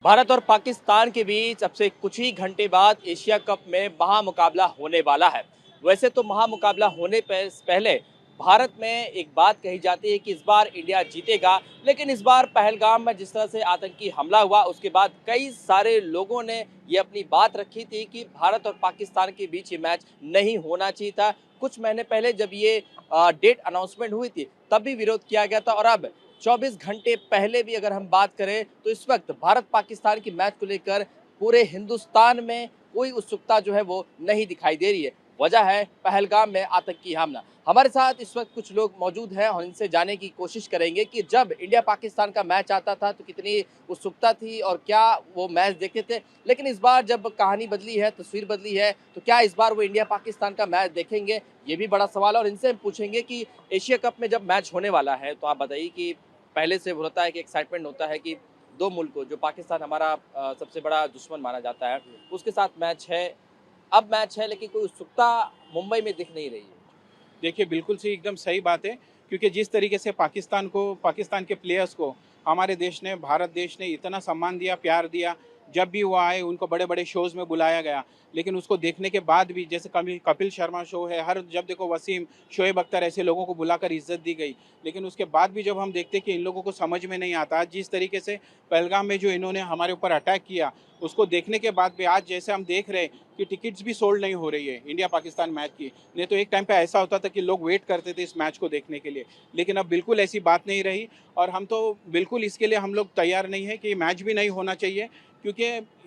भारत और पाकिस्तान के बीच अब से कुछ ही घंटे बाद एशिया कप में महामुकाबला होने वाला है। वैसे तो महामुकाबला होने पहले भारत में एक बात कही जाती है कि इस बार इंडिया जीतेगा, लेकिन इस बार पहलगाम में जिस तरह से आतंकी हमला हुआ उसके बाद कई सारे लोगों ने ये अपनी बात रखी थी कि भारत और पाकिस्तान के बीच ये मैच नहीं होना चाहिए था। कुछ महीने पहले जब ये डेट अनाउंसमेंट हुई थी तब भी विरोध किया गया था, और अब 24 घंटे पहले भी अगर हम बात करें तो इस वक्त भारत पाकिस्तान की मैच को लेकर पूरे हिंदुस्तान में कोई उत्सुकता जो है वो नहीं दिखाई दे रही है। वजह है पहलगाम में आतंकी हमला। हमारे साथ इस वक्त कुछ लोग मौजूद हैं और इनसे जानने की कोशिश करेंगे कि जब इंडिया पाकिस्तान का मैच आता था तो कितनी उत्सुकता थी और क्या वो मैच देखते थे, लेकिन इस बार जब कहानी बदली है, तस्वीर बदली है, तो क्या इस बार वो इंडिया पाकिस्तान का मैच देखेंगे, ये भी बड़ा सवाल है। और इनसे हम पूछेंगे कि एशिया कप में जब मैच होने वाला है तो आप बताइए कि पहले से होता है कि एक्साइटमेंट होता है कि दो मुल्कों, जो पाकिस्तान हमारा सबसे बड़ा दुश्मन माना जाता है, उसके साथ मैच है। अब मैच है लेकिन कोई उत्सुकता मुंबई में दिख नहीं रही है। देखिए, बिल्कुल सही, एकदम सही बात है। क्योंकि जिस तरीके से पाकिस्तान के प्लेयर्स को हमारे देश ने, भारत देश ने इतना सम्मान दिया, प्यार दिया, जब भी वो आए उनको बड़े बड़े शोज़ में बुलाया गया। लेकिन उसको देखने के बाद भी, जैसे कभी कपिल शर्मा शो है, हर जब देखो वसीम, शोएब अख्तर, ऐसे लोगों को बुलाकर इज्जत दी गई। लेकिन उसके बाद भी जब हम देखते हैं कि इन लोगों को समझ में नहीं आता, जिस तरीके से पहलगाम में जो इन्होंने हमारे ऊपर अटैक किया, उसको देखने के बाद भी आज जैसे हम देख रहे हैं कि टिकट्स भी सोल्ड नहीं हो रही है इंडिया पाकिस्तान मैच की। नहीं तो एक टाइम पे ऐसा होता था कि लोग वेट करते थे इस मैच को देखने के लिए, लेकिन अब बिल्कुल ऐसी बात नहीं रही। और हम तो बिल्कुल इसके लिए हम लोग तैयार नहीं है कि मैच भी नहीं होना चाहिए। क्योंकि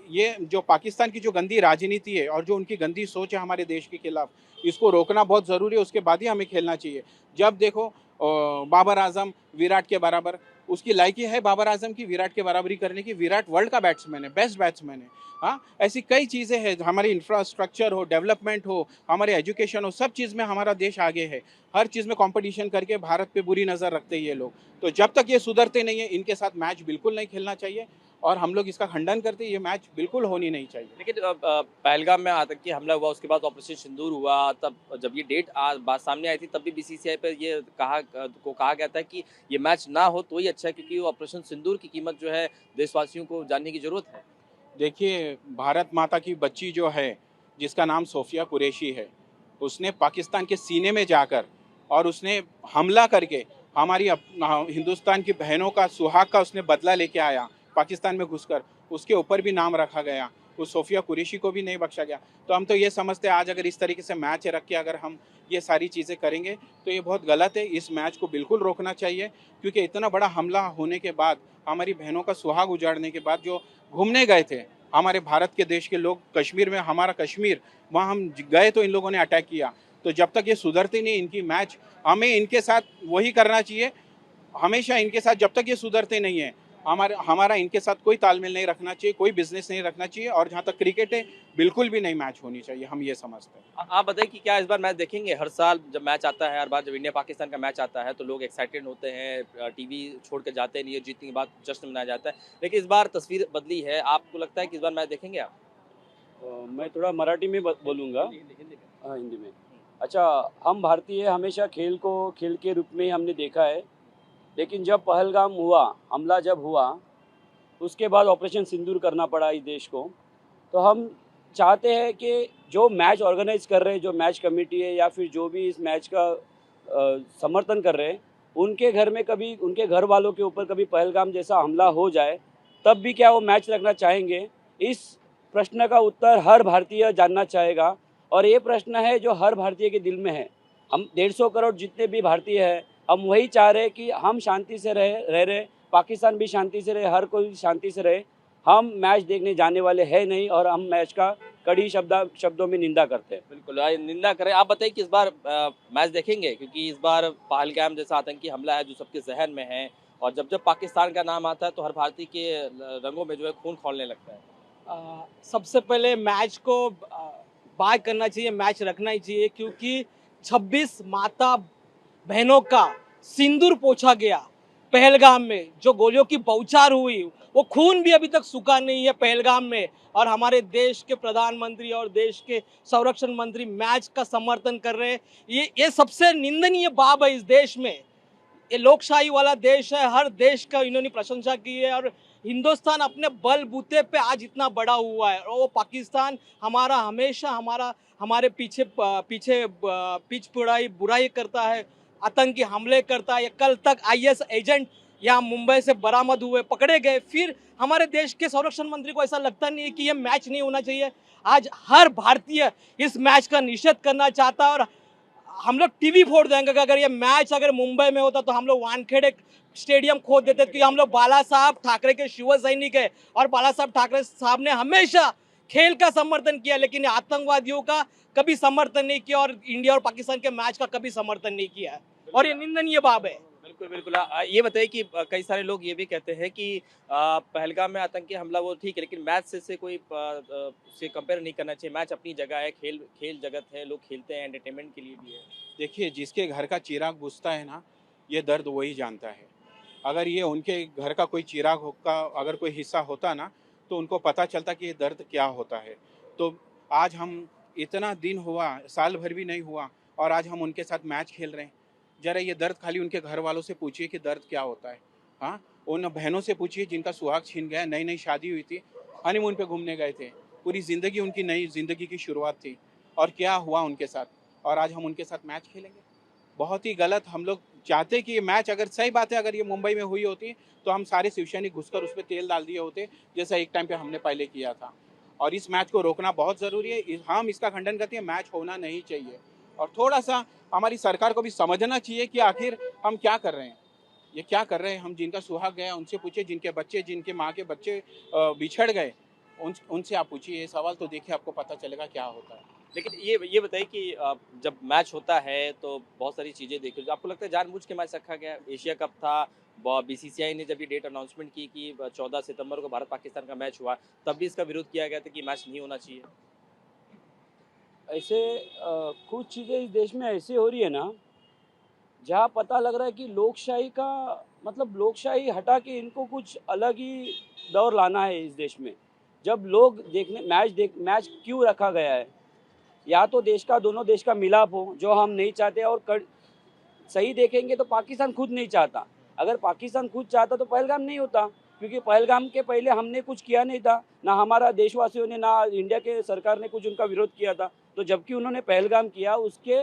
ये जो पाकिस्तान की जो गंदी राजनीति है और जो उनकी गंदी सोच है हमारे देश के खिलाफ, इसको रोकना बहुत ज़रूरी है। उसके बाद ही हमें खेलना चाहिए। जब देखो बाबर आजम विराट के बराबर, उसकी लायकी है बाबर आजम की विराट के बराबरी करने की। विराट वर्ल्ड का बैट्समैन है, बेस्ट बैट्समैन है। हाँ, ऐसी कई चीज़ें हैं, हमारी इंफ्रास्ट्रक्चर हो, डेवलपमेंट हो, हमारे एजुकेशन हो, सब चीज़ में हमारा देश आगे है। हर चीज़ में कंपटीशन करके भारत पे बुरी नज़र रखते हैं ये लोग। तो जब तक ये सुधरते नहीं है, इनके साथ मैच बिल्कुल नहीं खेलना चाहिए। और हम लोग इसका खंडन करते हैं, ये मैच बिल्कुल होनी नहीं चाहिए। लेकिन पहलगाम में आतंकी हमला हुआ, उसके बाद ऑपरेशन सिंदूर हुआ, तब जब ये डेट बात सामने आई थी तब भी बीसीसीआई पर ये कहा गया था कि ये मैच ना हो तो ही अच्छा है, क्योंकि ऑपरेशन सिंदूर की कीमत जो है देशवासियों को जानने की जरूरत है। देखिए, भारत माता की बच्ची जो है, जिसका नाम सोफिया कुरैशी है, उसने पाकिस्तान के सीने में जाकर और उसने हमला करके हमारी हिंदुस्तान की बहनों का सुहाग का उसने बदला लेके आया। पाकिस्तान में घुसकर उसके ऊपर भी नाम रखा गया, उस सोफिया कुरैशी को भी नहीं बख्शा गया। तो हम तो ये समझते हैं, आज अगर इस तरीके से मैच रख के अगर हम ये सारी चीज़ें करेंगे तो ये बहुत गलत है। इस मैच को बिल्कुल रोकना चाहिए। क्योंकि इतना बड़ा हमला होने के बाद, हमारी बहनों का सुहाग उजाड़ने के बाद, जो घूमने गए थे हमारे भारत के देश के लोग कश्मीर में, हमारा कश्मीर, वहाँ हम गए तो इन लोगों ने अटैक किया। तो जब तक ये सुधरती नहीं इनकी मैच, हमें इनके साथ वही करना चाहिए हमेशा इनके साथ। जब तक ये सुधरते नहीं है, हमारा इनके साथ कोई तालमेल नहीं रखना चाहिए, कोई बिजनेस नहीं रखना चाहिए। और जहाँ तक क्रिकेट है, बिल्कुल भी नहीं मैच होनी चाहिए, हम ये समझते हैं। आप बताइए कि क्या इस बार मैच देखेंगे? हर साल जब मैच आता है, हर बार जब इंडिया पाकिस्तान का मैच आता है तो लोग एक्साइटेड होते हैं, टीवी छोड़ के जाते नहीं है, जीतने के बाद जश्न मनाया जाता है, लेकिन इस बार तस्वीर बदली है। आपको लगता है कि इस बार मैच देखेंगे आप? मैं थोड़ा मराठी में बोलूँगा। हिंदी में। हाँ, हिंदी में। अच्छा, हम भारतीय हमेशा खेल को खेल के रूप में ही हमने देखा है। लेकिन जब पहलगाम हुआ, हमला जब हुआ, उसके बाद ऑपरेशन सिंदूर करना पड़ा इस देश को। तो हम चाहते हैं कि जो मैच ऑर्गेनाइज कर रहे हैं, जो मैच कमेटी है या फिर जो भी इस मैच का समर्थन कर रहे हैं, उनके घर में कभी, उनके घर वालों के ऊपर कभी पहलगाम जैसा हमला हो जाए, तब भी क्या वो मैच रखना चाहेंगे? इस प्रश्न का उत्तर हर भारतीय जानना चाहेगा। और ये प्रश्न है जो हर भारतीय के दिल में है। हम 150 करोड़ जितने भी भारतीय हैं, हम वही चाह रहे हैं कि हम शांति से रह रहे, पाकिस्तान भी शांति से रहे, हर कोई शांति से रहे। हम मैच देखने जाने वाले हैं नहीं, और हम मैच का कड़ी शब्दों में निंदा करते हैं। बिल्कुल निंदा करें। आप बताइए कि इस बार मैच देखेंगे, क्योंकि इस बार पहलगाम जैसा आतंकी हमला है जो सबके जहन में है, और जब जब पाकिस्तान का नाम आता है तो हर भारतीय के रंगों में जो है खून खौलने लगता है। सबसे पहले मैच को बात करना चाहिए, मैच रखना ही चाहिए, क्योंकि 26 माता बहनों का सिंदूर पोंछा गया पहलगाम में। जो गोलियों की बौछार हुई, वो खून भी अभी तक सूखा नहीं है पहलगाम में। और हमारे देश के प्रधानमंत्री और देश के संरक्षण मंत्री मैच का समर्थन कर रहे हैं। ये सबसे निंदनीय बात है इस देश में। ये लोकशाही वाला देश है, हर देश का इन्होंने प्रशंसा की है। और हिंदुस्तान अपने बलबूते पे आज इतना बड़ा हुआ है, और वो पाकिस्तान हमारा हमेशा हमारे पीछे पीछ बुराई करता है, आतंकी हमले करता है। कल तक आईएस एजेंट यहाँ मुंबई से बरामद हुए, पकड़े गए, फिर हमारे देश के संरक्षण मंत्री को ऐसा लगता नहीं है कि ये मैच नहीं होना चाहिए। आज हर भारतीय इस मैच का निषेध करना चाहता है, और हम लोग टीवी फोड़ देंगे कि अगर ये मैच अगर मुंबई में होता तो हम लोग वानखेड़े स्टेडियम खोद देते, क्योंकि हम लोग बाला साहब ठाकरे के शिव सैनिक है, और बाला साहब ठाकरे साहब ने हमेशा खेल का समर्थन किया, लेकिन आतंकवादियों का कभी समर्थन नहीं किया, और इंडिया और पाकिस्तान के मैच का कभी समर्थन नहीं किया, और ये निंदनीय बात है। बिल्कुल बिल्कुल। ये बताइए कि कई सारे लोग ये भी कहते हैं कि पहलगाम में आतंकी हमला वो ठीक है, लेकिन मैच से कोई से कंपेयर नहीं करना चाहिए। मैच अपनी जगह है, खेल खेल जगत है, लोग खेलते हैं, एंटरटेनमेंट के लिए भी है। देखिए, जिसके घर का चिराग बुझता है ना, ये दर्द वही जानता है। अगर ये उनके घर का कोई चिराग का अगर कोई हिस्सा होता ना, तो उनको पता चलता कि ये दर्द क्या होता है। तो आज हम इतना दिन हुआ, साल भर भी नहीं हुआ, और आज हम उनके साथ मैच खेल रहे हैं। जरा ये दर्द खाली उनके घर वालों से पूछिए कि दर्द क्या होता है। हाँ, उन बहनों से पूछिए जिनका सुहाग छीन गया, नई नई शादी हुई थी, हनीमून पे घूमने गए थे, पूरी ज़िंदगी उनकी नई ज़िंदगी की शुरुआत थी, और क्या हुआ उनके साथ, और आज हम उनके साथ मैच खेलेंगे। बहुत ही गलत। हम लोग चाहते कि ये मैच, अगर सही बात है, अगर ये मुंबई में हुई होती तो हम सारे शिवसैनिक घुसकर उस पर तेल डाल दिए होते, जैसा एक टाइम पे हमने पहले किया था। और इस मैच को रोकना बहुत ज़रूरी है। हम इसका खंडन करते हैं, मैच होना नहीं चाहिए। और थोड़ा सा हमारी सरकार को भी समझना चाहिए कि आखिर हम क्या कर रहे हैं, ये क्या कर रहे हैं। हम जिनका सुहाग गया उनसे पूछिए, जिनके बच्चे, जिनके माँ के बच्चे बिछड़ गए, उनसे आप पूछिए ये सवाल, तो देखिए आपको पता चलेगा क्या होता है। लेकिन ये बताइए कि जब मैच होता है तो बहुत सारी चीज़ें देखी, आपको लगता है जानबूझ के मैच रखा गया? एशिया कप था, बीसीसीआई ने जब ये डेट अनाउंसमेंट की कि 14 सितंबर को भारत पाकिस्तान का मैच हुआ, तब भी इसका विरोध किया गया था कि मैच नहीं होना चाहिए। ऐसे कुछ चीज़ें इस देश में ऐसी हो रही है ना, जहाँ पता लग रहा है कि लोकशाही का मतलब लोकशाही हटा के इनको कुछ अलग ही दौर लाना है इस देश में। जब लोग मैच क्यों रखा गया है? या तो देश का, दोनों देश का मिलाप हो, जो हम नहीं चाहते, और सही देखेंगे तो पाकिस्तान खुद नहीं चाहता। अगर पाकिस्तान खुद चाहता तो पहलगाम नहीं होता, क्योंकि पहलगाम के पहले हमने कुछ किया नहीं था, ना हमारा देशवासियों ने, ना इंडिया के सरकार ने कुछ उनका विरोध किया था। तो जबकि उन्होंने पहलगाम किया, उसके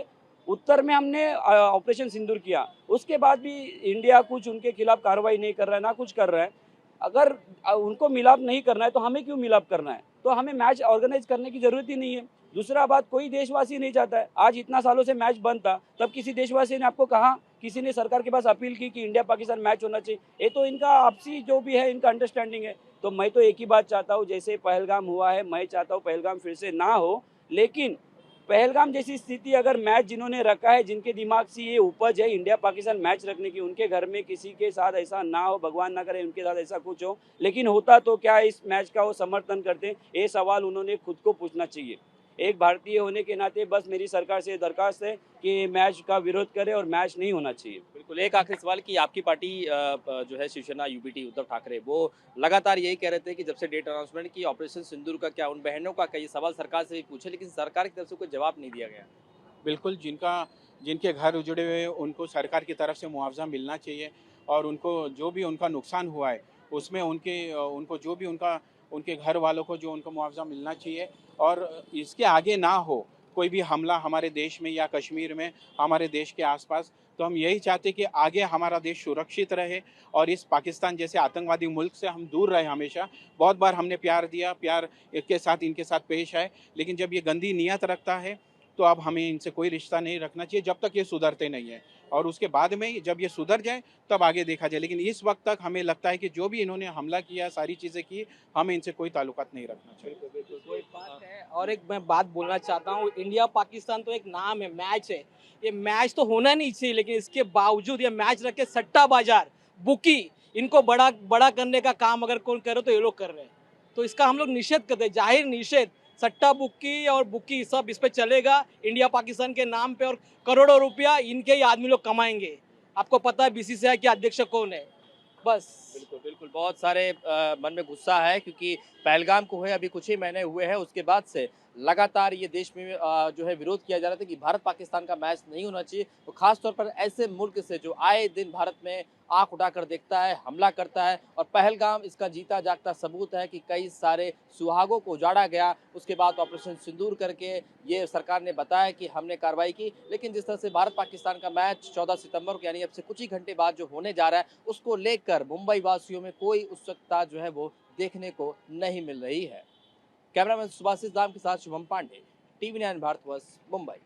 उत्तर में हमने ऑपरेशन सिंदूर किया, उसके बाद भी इंडिया कुछ उनके खिलाफ कार्रवाई नहीं कर रहा है, ना कुछ कर रहा है। अगर उनको मिलाप नहीं करना है तो हमें क्यों मिलाप करना है? तो हमें मैच ऑर्गेनाइज करने की ज़रूरत ही नहीं है। दूसरा बात, कोई देशवासी नहीं चाहता है। आज इतना सालों से मैच बंद था, तब किसी देशवासी ने आपको कहा, किसी ने सरकार के पास अपील की कि इंडिया पाकिस्तान मैच होना चाहिए? ये तो इनका आपसी जो भी है, इनका अंडरस्टैंडिंग है। तो मैं तो एक ही बात चाहता हूँ, जैसे पहलगाम हुआ है, मैं चाहता हूँ पहलगाम फिर से ना हो। लेकिन पहलगाम जैसी स्थिति, अगर मैच जिन्होंने रखा है, जिनके दिमाग से ये उपज है इंडिया पाकिस्तान मैच रखने की, उनके घर में किसी के साथ ऐसा ना हो, भगवान ना करे उनके साथ ऐसा कुछ हो, लेकिन होता तो क्या इस मैच का वो समर्थन करते? ये सवाल उन्होंने खुद को पूछना चाहिए। एक भारतीय होने के नाते बस मेरी सरकार से दरखास्त है कि मैच का विरोध करे और मैच नहीं होना चाहिए। बिल्कुल। एक आखिरी सवाल कि आपकी पार्टी जो है शिवसेना यूबीटी उद्धव ठाकरे, वो लगातार यही कह रहे थे कि जब से डेट अनाउंसमेंट की ऑपरेशन सिंदूर का क्या, उन बहनों का क्या, ये सवाल सरकार से भी पूछे, लेकिन सरकार की तरफ से कोई जवाब नहीं दिया गया। बिल्कुल, जिनके घर उजड़े हुए हैं उनको सरकार की तरफ से मुआवजा मिलना चाहिए, और उनको जो भी उनका नुकसान हुआ है उसमें उनको जो भी उनके घर वालों को जो उनको मुआवजा मिलना चाहिए। और इसके आगे ना हो कोई भी हमला हमारे देश में या कश्मीर में, हमारे देश के आसपास। तो हम यही चाहते कि आगे हमारा देश सुरक्षित रहे, और इस पाकिस्तान जैसे आतंकवादी मुल्क से हम दूर रहे हमेशा। बहुत बार हमने प्यार दिया, प्यार के साथ इनके साथ पेश आए, लेकिन जब ये गंदी नीयत रखता है तो अब हमें इनसे कोई रिश्ता नहीं रखना चाहिए जब तक ये सुधरते नहीं हैं। और उसके बाद में जब ये सुधर जाए तब आगे देखा जाए, लेकिन इस वक्त तक हमें लगता है कि जो भी इन्होंने हमला किया, सारी चीज़ें की, हमें इनसे कोई ताल्लुकात नहीं रखना चाहिए। कोई बात है। और एक मैं बात बोलना चाहता हूँ, इंडिया पाकिस्तान तो एक नाम है, मैच है, ये मैच तो होना नहीं चाहिए, लेकिन इसके बावजूद ये मैच रख के सट्टा बाजार, बुकी, इनको बड़ा बड़ा करने का काम अगर कौन करे तो ये लोग कर रहे हैं। तो इसका हम लोग निषेध करते हैं, जाहिर निषेध। सट्टा बुक्की और बुक्की सब इस पे चलेगा इंडिया पाकिस्तान के नाम पे, और करोड़ों रुपया इनके ही आदमी लोग कमाएंगे। आपको पता है बीसीसीआई के अध्यक्ष कौन है? बस। बिल्कुल बिल्कुल। बहुत सारे मन में गुस्सा है, क्योंकि पहलगाम को हुए अभी कुछ ही महीने हुए हैं, उसके बाद से लगातार ये देश में जो है विरोध किया जा रहा था कि भारत पाकिस्तान का मैच नहीं होना चाहिए। तो खासतौर पर ऐसे मुल्क से जो आए दिन भारत में आंख उठाकर देखता है, हमला करता है, और पहलगाम इसका जीता जागता सबूत है कि कई सारे सुहागों को उजाड़ा गया। उसके बाद ऑपरेशन सिंदूर करके ये सरकार ने बताया कि हमने कार्रवाई की, लेकिन जिस तरह से भारत पाकिस्तान का मैच 14 सितंबर को यानी अब से कुछ ही घंटे बाद जो होने जा रहा है, उसको लेकर मुंबई वासियों में कोई उत्सुकता जो है वो देखने को नहीं मिल रही है। कैमरामैन सुभाषिस दाम के साथ शुभम पांडे, टीवी 9 भारतवर्ष, मुंबई।